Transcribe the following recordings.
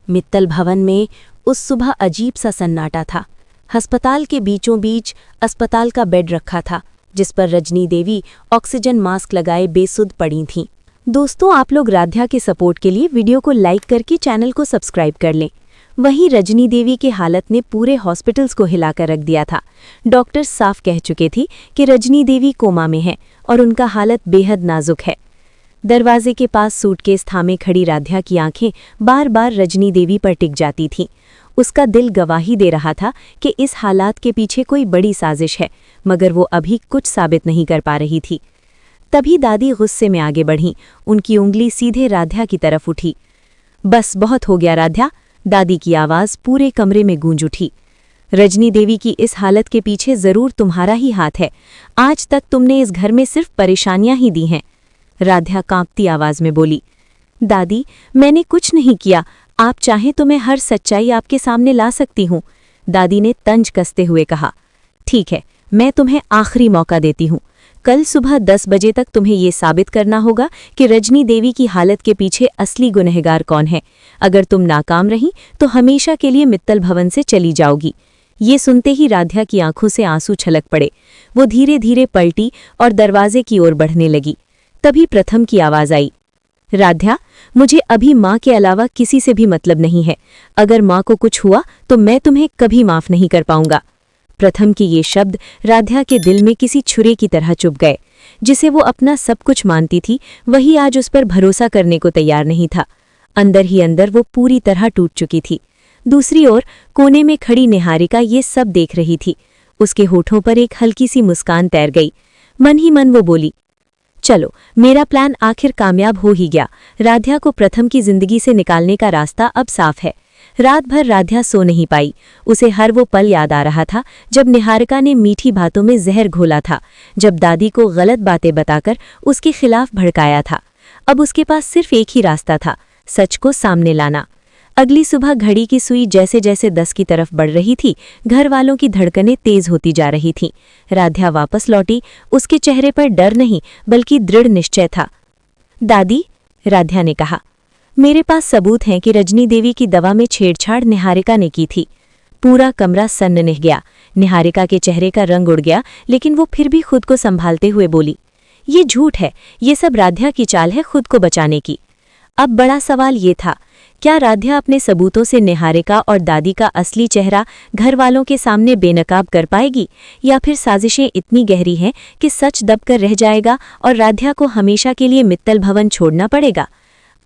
मित्तल भवन में उस सुबह अजीब सा सन्नाटा था। अस्पताल के बीचों बीच अस्पताल का बेड रखा था, जिस पर रजनी देवी ऑक्सीजन मास्क लगाए बेसुध पड़ी थीं। दोस्तों, आप लोग राध्या के सपोर्ट के लिए वीडियो को लाइक करके चैनल को सब्सक्राइब कर लें। वहीं रजनी देवी की हालत ने पूरे हॉस्पिटल्स को हिलाकर रख दिया था। डॉक्टर साफ कह चुके थे कि रजनी देवी कोमा में है और उनका हालत बेहद नाजुक है। दरवाजे के पास सूटकेस थामे खड़ी राध्या की आंखें बार बार रजनी देवी पर टिक जाती थीं। उसका दिल गवाही दे रहा था कि इस हालात के पीछे कोई बड़ी साजिश है, मगर वो अभी कुछ साबित नहीं कर पा रही थी। तभी दादी गुस्से में आगे बढ़ीं। उनकी उंगली सीधे राध्या की तरफ उठी। बस बहुत हो गया राध्या, दादी की आवाज़ पूरे कमरे में गूंज उठी। रजनी देवी की इस हालत के पीछे जरूर तुम्हारा ही हाथ है। आज तक तुमने इस घर में सिर्फ परेशानियां ही दी हैं। राध्या कांपती आवाज में बोली। दादी, मैंने कुछ नहीं किया। आप चाहें तो मैं हर सच्चाई आपके सामने ला सकती हूँ, दादी ने तंज कसते हुए कहा। ठीक है, मैं तुम्हें आखिरी मौका देती हूँ। कल सुबह 10 बजे तक तुम्हें ये साबित करना होगा कि रजनी देवी की हालत के पीछे असली गुनहगार कौन है। अगर तुम नाकाम रही तो हमेशा के लिए मित्तल भवन से चली जाओगी। ये सुनते ही राध्या की आंखों से आंसू छलक पड़े। वो धीरे धीरे पलटी और दरवाजे की ओर बढ़ने लगी। तभी प्रथम की आवाज आई। राध्या, मुझे अभी माँ के अलावा किसी से भी मतलब नहीं है। अगर माँ को कुछ हुआ तो मैं तुम्हें कभी माफ नहीं कर पाऊंगा। प्रथम के ये शब्द राध्या के दिल में किसी छुरे की तरह चुभ गए। जिसे वो अपना सब कुछ मानती थी, वही आज उस पर भरोसा करने को तैयार नहीं था। अंदर ही अंदर वो पूरी तरह टूट चुकी थी। दूसरी ओर कोने में खड़ी निहारिका ये सब देख रही थी। उसके होठों पर एक हल्की सी मुस्कान तैर गई। मन ही मन वो बोली, चलो, मेरा प्लान आखिर कामयाब हो ही गया। राध्या को प्रथम की जिंदगी से निकालने का रास्ता अब साफ है। रात भर राध्या सो नहीं पाई। उसे हर वो पल याद आ रहा था जब निहारिका ने मीठी बातों में जहर घोला था, जब दादी को गलत बातें बताकर उसके खिलाफ भड़काया था। अब उसके पास सिर्फ एक ही रास्ता था, सच को सामने लाना। अगली सुबह घड़ी की सुई जैसे जैसे 10 की तरफ बढ़ रही थी, घर वालों की धड़कनें तेज होती जा रही थीं। राध्या वापस लौटी। उसके चेहरे पर डर नहीं बल्कि दृढ़ निश्चय था। दादी, राध्या ने कहा, मेरे पास सबूत हैं कि रजनी देवी की दवा में छेड़छाड़ निहारिका ने की थी। पूरा कमरा सन्ननिह गया। निहारिका के चेहरे का रंग उड़ गया, लेकिन वो फिर भी खुद को संभालते हुए बोली, ये झूठ है। ये सब राध्या की चाल है खुद को बचाने की। अब बड़ा सवाल ये था, क्या राध्या अपने सबूतों से निहारिका और दादी का असली चेहरा घर वालों के सामने बेनकाब कर पाएगी, या फिर साजिशें इतनी गहरी हैं कि सच दबकर रह जाएगा और राध्या को हमेशा के लिए मित्तल भवन छोड़ना पड़ेगा।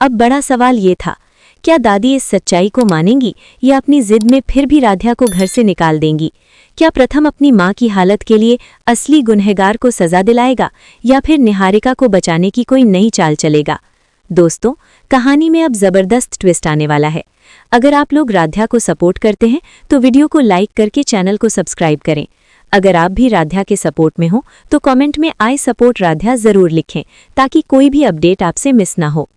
अब बड़ा सवाल ये था, क्या दादी इस सच्चाई को मानेंगी या अपनी जिद में फिर भी राध्या को घर से निकाल देंगी? क्या प्रथम अपनी माँ की हालत के लिए असली गुनहगार को सजा दिलाएगा, या फिर निहारिका को बचाने की कोई नई चाल चलेगा? दोस्तों, कहानी में अब जबरदस्त ट्विस्ट आने वाला है। अगर आप लोग राध्या को सपोर्ट करते हैं तो वीडियो को लाइक करके चैनल को सब्सक्राइब करें। अगर आप भी राध्या के सपोर्ट में हो तो कमेंट में आई सपोर्ट राध्या जरूर लिखें, ताकि कोई भी अपडेट आपसे मिस ना हो।